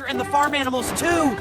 and the farm animals too.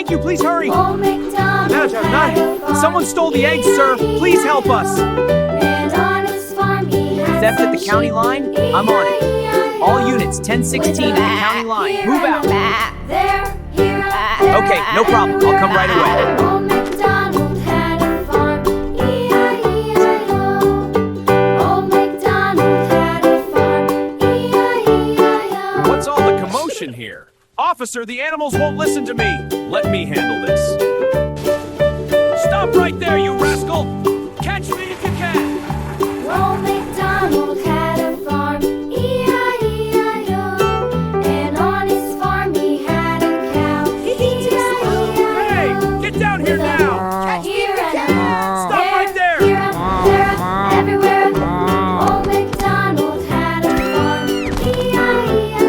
Thank you, please hurry. Old MacDonald Someone stole the eggs, sir. Please help us. and on his farm he had Theft at the some county sheep. line? I'm on it. All units, 1016 at the county line. Move out. Okay, no problem. I'll come right away. Old MacDonald had a farm, E-I-E-I-O. Old MacDonald had a farm, E-I-E-I-O. What's all the commotion here? Officer, the animals won't listen to me. Let me handle this. Stop right there, you rascal! Catch me if you can! Old MacDonald had a farm, E-I-E-I-O. And on his farm he had a cow, E-I-E-I-O. Hey, get down here now! Here and Stop right there! here and there, everywhere. Old MacDonald had a farm, E-I-E-I-O.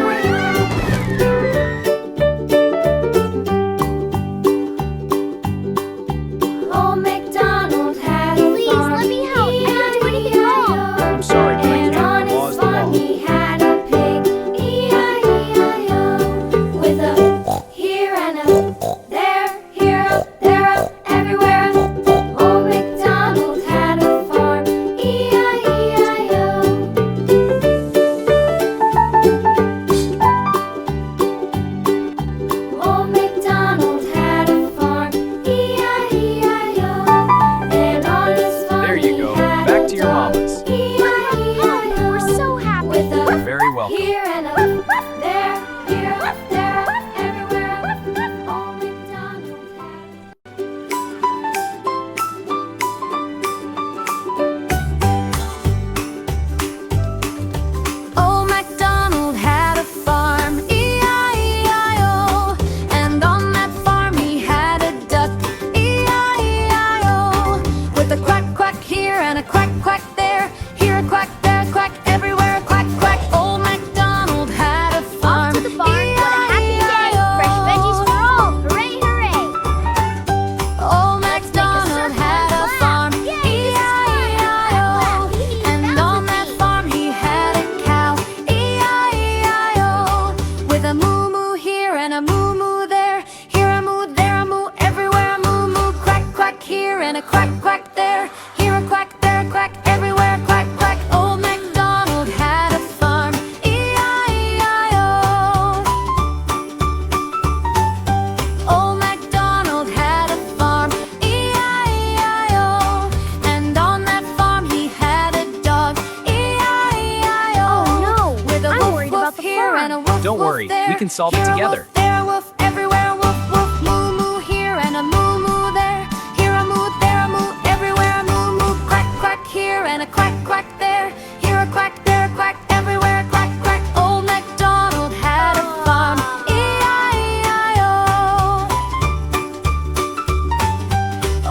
Old MacDonald can solve it Here a together. wolf, there a wolf, everywhere a wolf, wolf. Moo moo here and a moo moo there. Here a moo, there a moo, everywhere a moo moo. Quack quack here and a quack quack there. Here a quack, there a quack, everywhere a quack quack. Old MacDonald had a farm. E-I-E-I-O.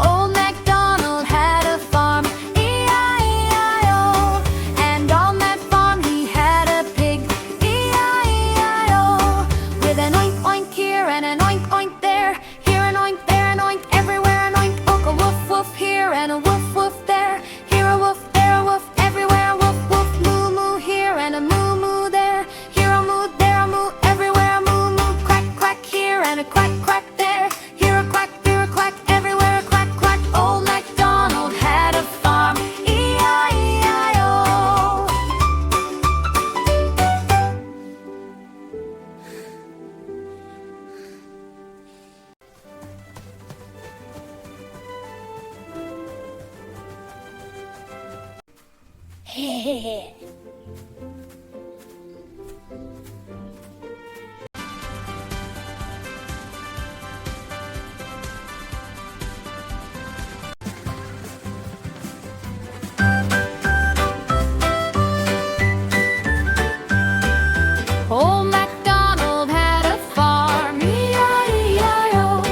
Old MacDonald had a farm. E-I-E-I-O. And on that farm he had a pig. E-I-E-I-O. With an oink oink here and an oink oink there. Here an oink, there an oink, everywhere an oink. A woof woof here and a woof woof there. Here a woof, there a woof, everywhere a woof woof. Moo moo here and a moo moo there. Here a moo, there a moo, everywhere a moo moo. Quack quack here and a quack quack there. Here a quack, there a quack, everywhere a quack quack. Old MacDonald had a farm. E-I-E-I-O. Old MacDonald had a farm, E-I-E-I-O.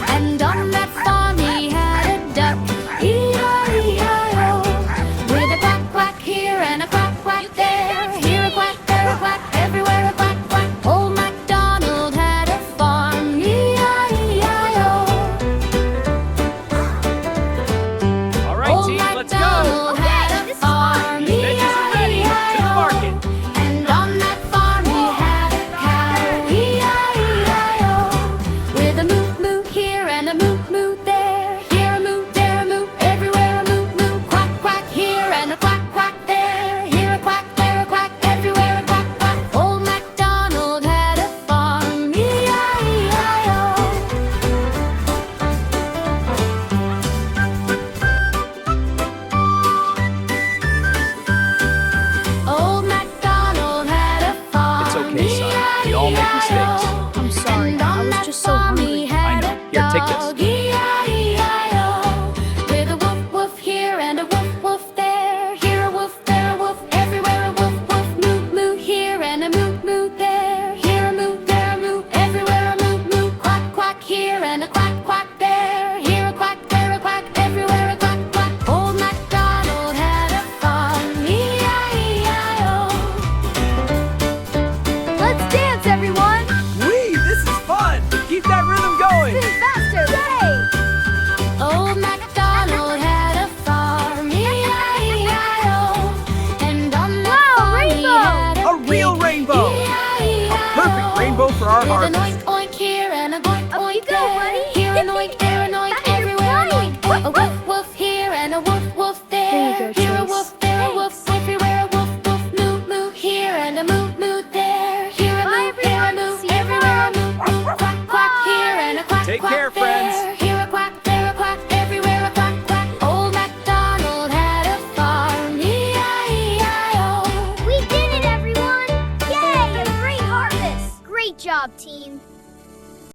And on that farm he had a duck, E-I-E-I-O. With a quack quack here and a quack quack there. Here a quack, there a quack, everywhere a quack quack. Old MacDonald had a farm, E-I-E-I-O. All right, Old team, let's go. MacDonald had a farm, Veggies are ready. To the E-I-E-I-O. market. And on that farm he had a cow, E-I-E-I-O. With a moo moo here and a moo moo there. Here a moo, there a moo, everywhere a moo moo. Quack quack here and a quack quack there. Here a quack, there a quack, everywhere a quack quack. Old MacDonald had a farm, E-I-E-I-O. Old MacDonald had a farm. It's okay, son. We all make mistakes. I'm sorry. I was just so hungry. I know. Here, take this. E-I-E-I-O. With a woof woof here and a woof woof there. Here a woof, there a woof, everywhere a woof woof. Moo moo here and a moo moo there. Here a moo, there a moo, everywhere a moo moo. Quack quack here and a quack quack there. Here a quack, there a quack, everywhere a quack quack. Old MacDonald had a farm. E-I-E-I-O. Let's dance, everyone! Wee, this is fun. Keep that rhythm going. Faster! Yay! Old MacDonald had a farm, E-I-E-I-O. And on that farm he had A real pig, rainbow. E-I-E-I-O. Perfect rainbow for our With an harvest. oink oink here and a oink oink there. Here an oink, there an oink, everywhere an oink. A woof woof here and a woof woof there. Here a woof, there a woof, everywhere a woof woof. Moo moo here and a moo moo there. Here a moo, there a moo, everywhere a moo moo. Quack quack here and a quack Take quack care, there. friends. Here a quack, there a quack, everywhere a quack quack. Old MacDonald had a farm, E-I-E-I-O. We did it, everyone! Yay! A great harvest! Great job, team!